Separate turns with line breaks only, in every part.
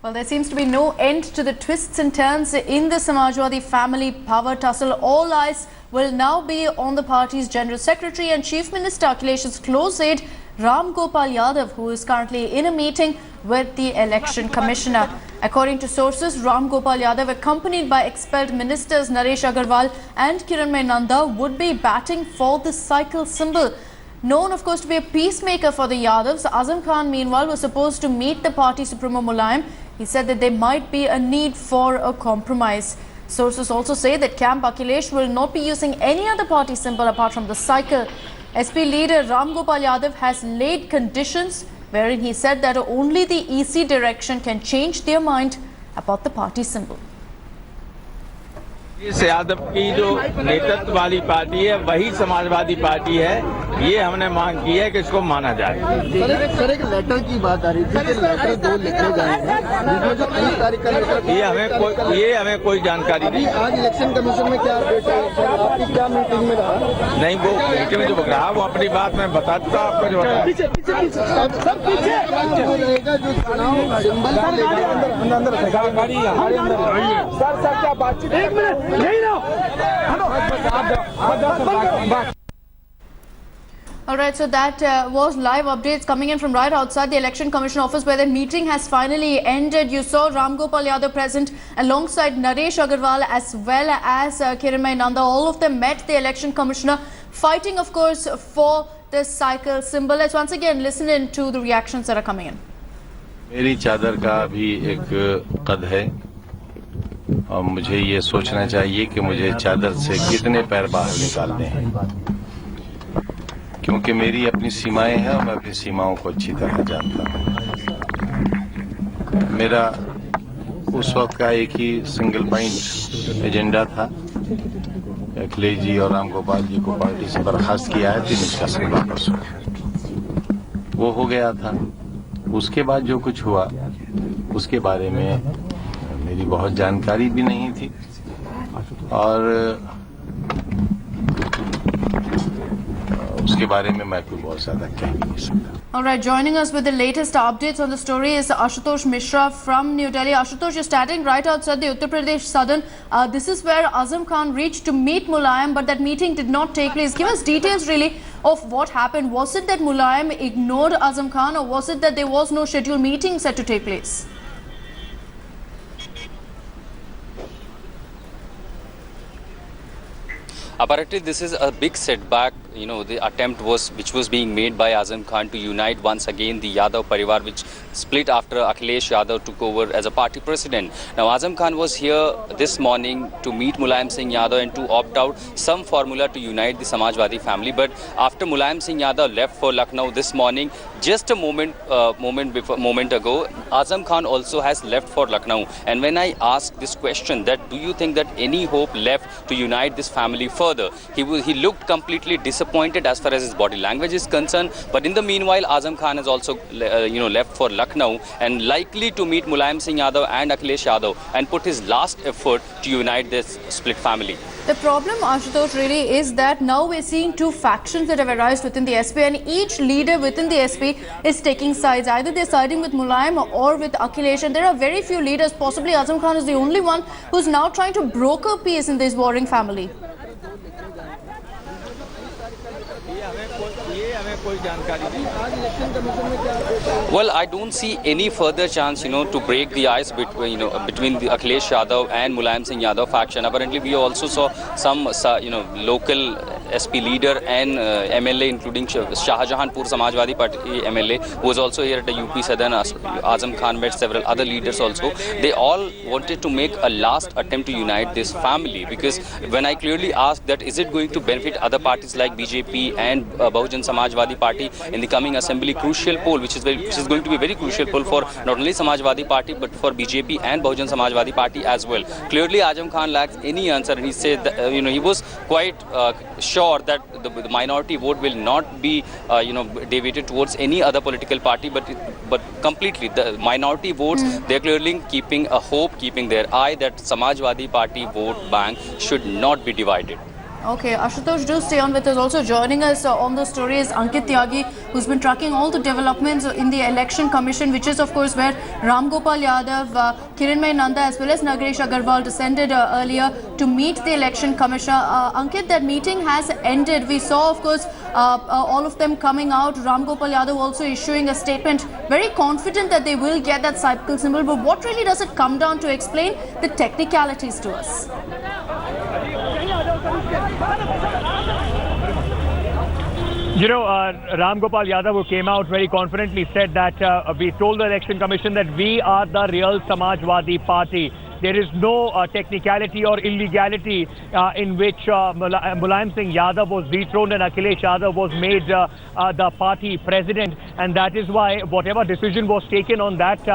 Well, there seems to be no end to the twists and turns in the Samajwadi family power tussle. All eyes will now be on the party's General Secretary and Chief Minister Akhilesh's close aide Ramgopal Yadav, who is currently in a meeting with the Election Commissioner. According to sources, Ramgopal Yadav, accompanied by expelled ministers Naresh Agarwal and Nanda, would be batting for the cycle symbol. Known, of course, to be a peacemaker for the Yadavs, Azam Khan, meanwhile, was supposed to meet the party supremo Mulayam. He said that there might be a need for a compromise. Sources also say that Camp Akhilesh will not be using any other party symbol apart from the cycle. SP leader Ramgopal Yadav has laid conditions wherein he said that only the EC direction can change their mind about the party symbol.
इस यादव की जो नेतृत्व वाली party है वही Samajwadi party है, ये हमने मांग की है कि इसको माना जाए।
सर एक लेटर की बात आ रही थी कि लेटर 2 लिखे गए हैं जिसमें जो 30 तारीख का लेटर
ये हमें कोई जानकारी नहीं।
आज इलेक्शन कमीशन में क्या अपडेट है सर, आपकी क्या मीटिंग में रहा?
नहीं, वो मीटिंग में जो रहा वो अपनी बात में बता देता आपको जो बताया।
पीछे रहेगा जो चुनाव सिंबल अंदर सर क्या बातचीत, एक minute
Alright, so that was live updates coming in from right outside the Election Commission office, where the meeting has finally ended. You saw Ramgopal Yadav present alongside Naresh Agarwal as well as Nanda. All of them met the Election Commissioner, fighting, of course, for the cycle symbol. Let's once again listen in to the reactions that are coming in.
मेरी चादर का भी एक कद है और मुझे ये सोचना चाहिए कि मुझे चादर से कितने पैर बाहर निकालने हैं, क्योंकि मेरी अपनी सीमाएं हैं और मैं अपनी सीमाओं को अच्छी तरह जानता हूं। मेरा उस वक्त का एक ही सिंगल पॉइंट एजेंडा था, अखिलेश जी और रामगोपाल जी को पार्टी से बर्खास्त किया है, 3 निष्कासन वापस हो, वो हो गया था। उसके बाद जो कुछ हुआ उसके बारे में मेरी बहुत जानकारी भी नहीं थी और उसके बारे में मैं कोई बहुत ज्यादा कह नहीं सकता।
Alright, joining us with the latest updates on the story is Ashutosh Mishra from New Delhi. Ashutosh, you're standing right outside the Uttar Pradesh Southern. This is where Azam Khan reached to meet Mulayam, but that meeting did not take place. Give us details really of what happened. Was it that Mulayam ignored Azam Khan, or was it that there was no scheduled meeting set to take place?
Apparently, this is a big setback. You know, the attempt which was being made by Azam Khan to unite once again the Yadav Parivar, which split after Akhilesh Yadav took over as a party president. Now, Azam Khan was here this morning to meet Mulayam Singh Yadav and to opt out some formula to unite the Samajwadi family. But after Mulayam Singh Yadav left for Lucknow this morning, just a moment ago, Azam Khan also has left for Lucknow. And when I asked this question, that do you think that any hope left to unite this family further, he looked completely disappointed as far as his body language is concerned. But in the meanwhile, Azam Khan has also left for Lucknow and likely to meet Mulayam Singh Yadav and Akhilesh Yadav and put his last effort to unite this split family.
The problem, Ashutosh, really is that now we're seeing 2 factions that have arisen within the SP, and each leader within the SP is taking sides. Either they're siding with Mulayam or with Akhilesh, and there are very few leaders. Possibly Azam Khan is the only one who's now trying to broker peace in this warring family.
Well, I don't see any further chance, to break the ice between the Akhilesh Yadav and Mulayam Singh Yadav faction. Apparently, we also saw some, local SP leader and MLA, including Shahjahanpur Samajwadi Party MLA, who was also here at the UP Southern. Azam Khan met several other leaders also. They all wanted to make a last attempt to unite this family, because when I clearly asked that is it going to benefit other parties like BJP and Bahujan Samajwadi Party in the coming assembly crucial poll, which is going to be very crucial poll for not only Samajwadi Party but for BJP and Bahujan Samajwadi Party as well. Clearly, Azam Khan lacks any answer, and he said that, he was quite sure that the minority vote will not be deviated towards any other political party, but completely the minority votes, they're clearly keeping a hope, keeping their eye that Samajwadi Party vote bank should not be divided.
Okay, Ashutosh, do stay on with us. Also joining us on the story is Ankit Tyagi, who's been tracking all the developments in the Election Commission, which is of course where Ramgopal Yadav, Kiranmay Nanda as well as Nagesh Agarwal descended earlier to meet the Election Commissioner. Ankit, that meeting has ended. We saw of course all of them coming out. Ramgopal Yadav also issuing a statement, very confident that they will get that cycle symbol. But what really does it come down to? Explain the technicalities to us.
You know, Ramgopal Yadav, who came out very confidently, said that we told the Election Commission that we are the real Samajwadi party. There is no technicality or illegality in which Mulayam Singh Yadav was dethroned and Akhilesh Yadav was made the party president, and that is why whatever decision was taken on that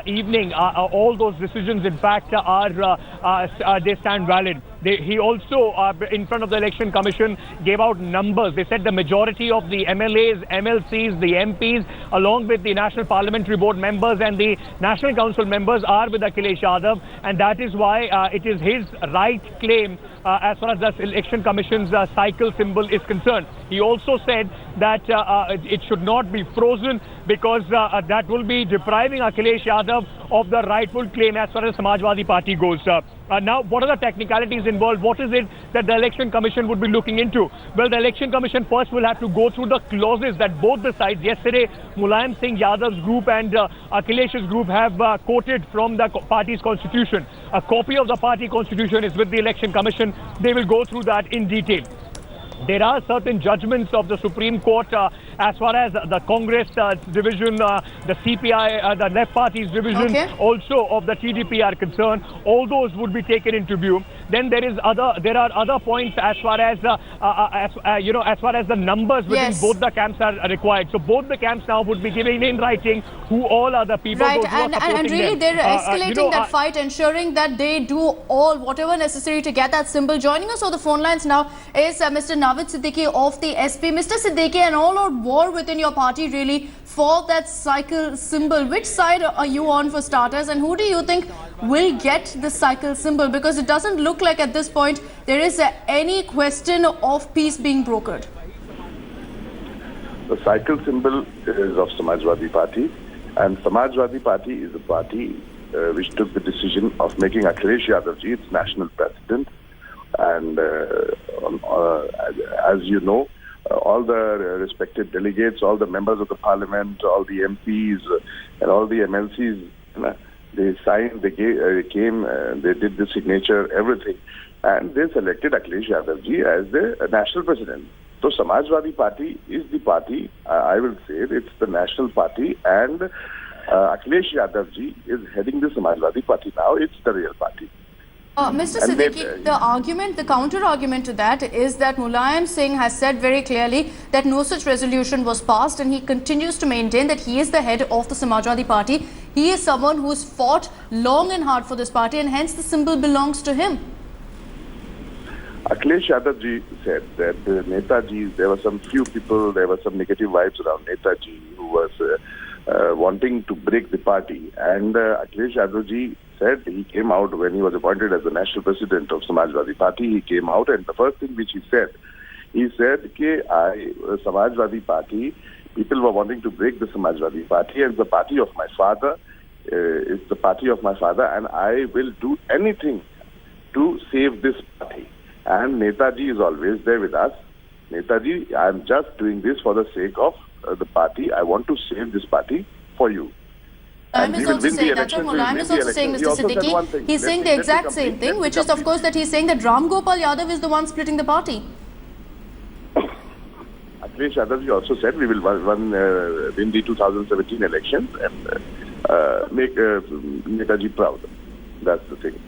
evening, all those decisions in fact they stand valid. He also, in front of the Election Commission, gave out numbers. They said the majority of the MLAs, MLCs, the MPs, along with the National Parliamentary Board members and the National Council members are with Akhilesh Yadav, and that is why it is his right claim as far as the Election Commission's cycle symbol is concerned. He also said that it should not be frozen because that will be depriving Akhilesh Yadav of the rightful claim as far as Samajwadi Party goes. Now, what are the technicalities involved? What is it that the Election Commission would be looking into? Well, the Election Commission first will have to go through the clauses that both the sides, yesterday, Mulayam Singh Yadav's group and Akhilesh's group have quoted from the party's constitution. A copy of the party constitution is with the Election Commission. They will go through that in detail. There are certain judgments of the Supreme Court as far as the Congress division, the CPI, the left party's division, also of the TDP are concerned. All those would be taken into view. Then there are other points as far as as far as the numbers within both the camps are required. So both the camps now would be giving in writing who all are the people.
Right, and really they're escalating that fight, ensuring that they do all whatever necessary to get that symbol. Joining us on the phone lines now is Mr. Navid Siddiqui of the SP. Mr. Siddiqui, an all-out war within your party really for that cycle symbol. Which side are you on for starters, and who do you think will get the cycle symbol? Because it doesn't look like at this point there is any question of peace being brokered.
The cycle symbol is of Samajwadi Party, and Samajwadi Party is a party which took the decision of making Akhilesh Yadav ji its national president. And as you know, all the respected delegates, all the members of the parliament, all the MPs and all the MLCs, they signed, they came, they did the signature, everything. And they selected Akhilesh Yadav ji as the national president. So Samajwadi Party is the party, I will say it's the national party, and Akhilesh Yadav ji is heading the Samajwadi Party now. It's the real party.
Mr. Siddiqui, the counter-argument to that is that Mulayam Singh has said very clearly that no such resolution was passed, and he continues to maintain that he is the head of the Samajwadi Party. He is someone who's fought long and hard for this party, and hence the symbol belongs to him.
Akhilesh Yadav ji said that Netaji, there were some few people, there were some negative vibes around Netaji who was wanting to break the party. And Akhilesh Yadav ji said, he came out when he was appointed as the national president of Samajwadi Party. He came out, and the first thing which he said that Samajwadi Party, people were wanting to break the Samajwadi Party, and the party of my father is the party of my father, and I will do anything to save this party. And Netaji is always there with us. Netaji, I am just doing this for the sake of the party. I want to save this party for you.
Mulayam is also saying that. Mulayam is also saying, Mr. Siddiqui, he's saying the exact same thing, which is of course that he's saying that Ramgopal Yadav is the one splitting the party.
Akhilesh Yadav also said we will win the 2017 elections and make Netaji proud. That's the thing.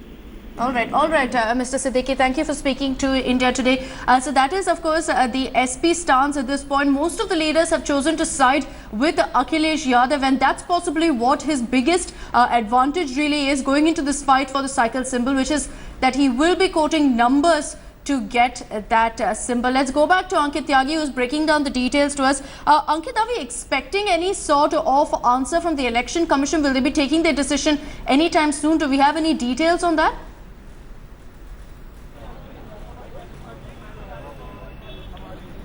All right, Mr. Siddiqui, thank you for speaking to India Today. So that is, of course, the SP stance at this point. Most of the leaders have chosen to side with Akhilesh Yadav, and that's possibly what his biggest advantage really is going into this fight for the cycle symbol, which is that he will be quoting numbers to get that symbol. Let's go back to Ankit Tyagi, who's breaking down the details to us. Ankit, are we expecting any sort of answer from the Election Commission? Will they be taking their decision anytime soon? Do we have any details on that?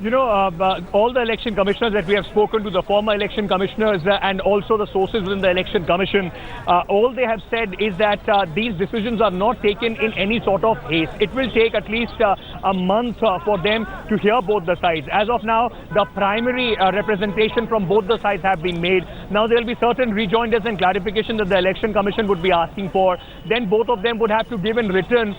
You know, all the election commissioners that we have spoken to, the former election commissioners and also the sources within the election commission, all they have said is that these decisions are not taken in any sort of haste. It will take at least a month for them to hear both the sides. As of now, the primary representation from both the sides have been made. Now there will be certain rejoinders and clarification that the election commission would be asking for. Then both of them would have to give in written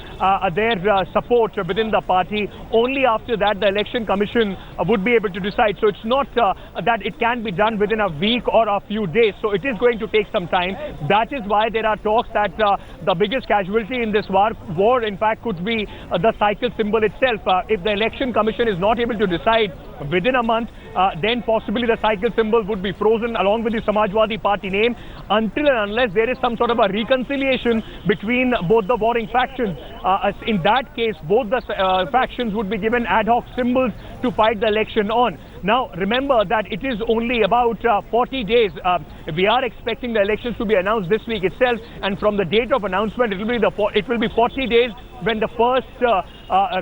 their support within the party. Only after that the election commission would be able to decide. So it's not that it can be done within a week or a few days. So it is going to take some time. That is why there are talks that the biggest casualty in this war in fact could be the cycle symbol itself. If the election commission is not able to decide within a month, then possibly the cycle symbol would be frozen along with the Samajwadi party name until and unless there is some sort of a reconciliation between both the warring factions. In that case, both the factions would be given ad hoc symbols to fight the election on. Now, remember that it is only about 40 days. We are expecting the elections to be announced this week itself, and from the date of announcement, it will be 40 days when the first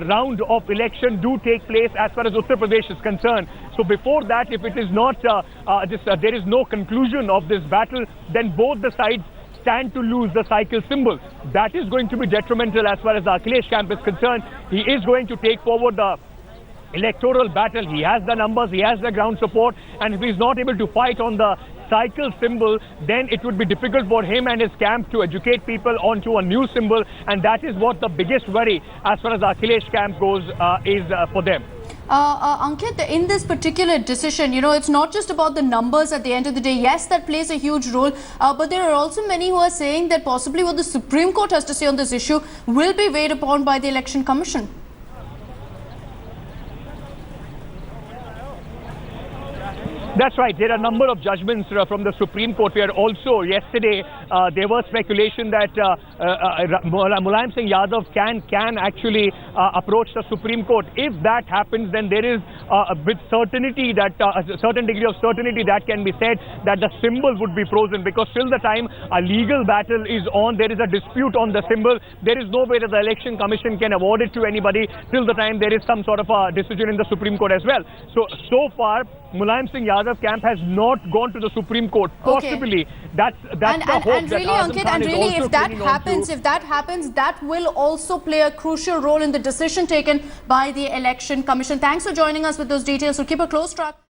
round of election do take place as far as Uttar Pradesh is concerned. So before that, if it is not, there is no conclusion of this battle, then both the sides stand to lose the cycle symbol. That is going to be detrimental as far as the Akhilesh camp is concerned. He is going to take forward the electoral battle. He has the numbers, he has the ground support, and if he's not able to fight on the cycle symbol, then it would be difficult for him and his camp to educate people onto a new symbol, and that is what the biggest worry as far as the Akhilesh camp goes is for them.
Ankit, in this particular decision, you know, it's not just about the numbers at the end of the day. Yes, that plays a huge role, but there are also many who are saying that possibly what the Supreme Court has to say on this issue will be weighed upon by the Election Commission.
That's right. There are a number of judgments from the Supreme Court where also yesterday there was speculation that Mulayam Singh Yadav can actually approach the Supreme Court. If that happens, then there is with certainty that a certain degree of certainty that can be said that the symbol would be frozen, because till the time a legal battle is on, there is a dispute on the symbol. There is no way that the Election Commission can award it to anybody till the time there is some sort of a decision in the Supreme Court as well. So far, Mulayam Singh Yadav camp has not gone to the Supreme Court. Possibly, that's the hope.
And really, Ankit, and really, if that happens, that will also play a crucial role in the decision taken by the Election Commission. Thanks for joining us with those details. So keep a close track.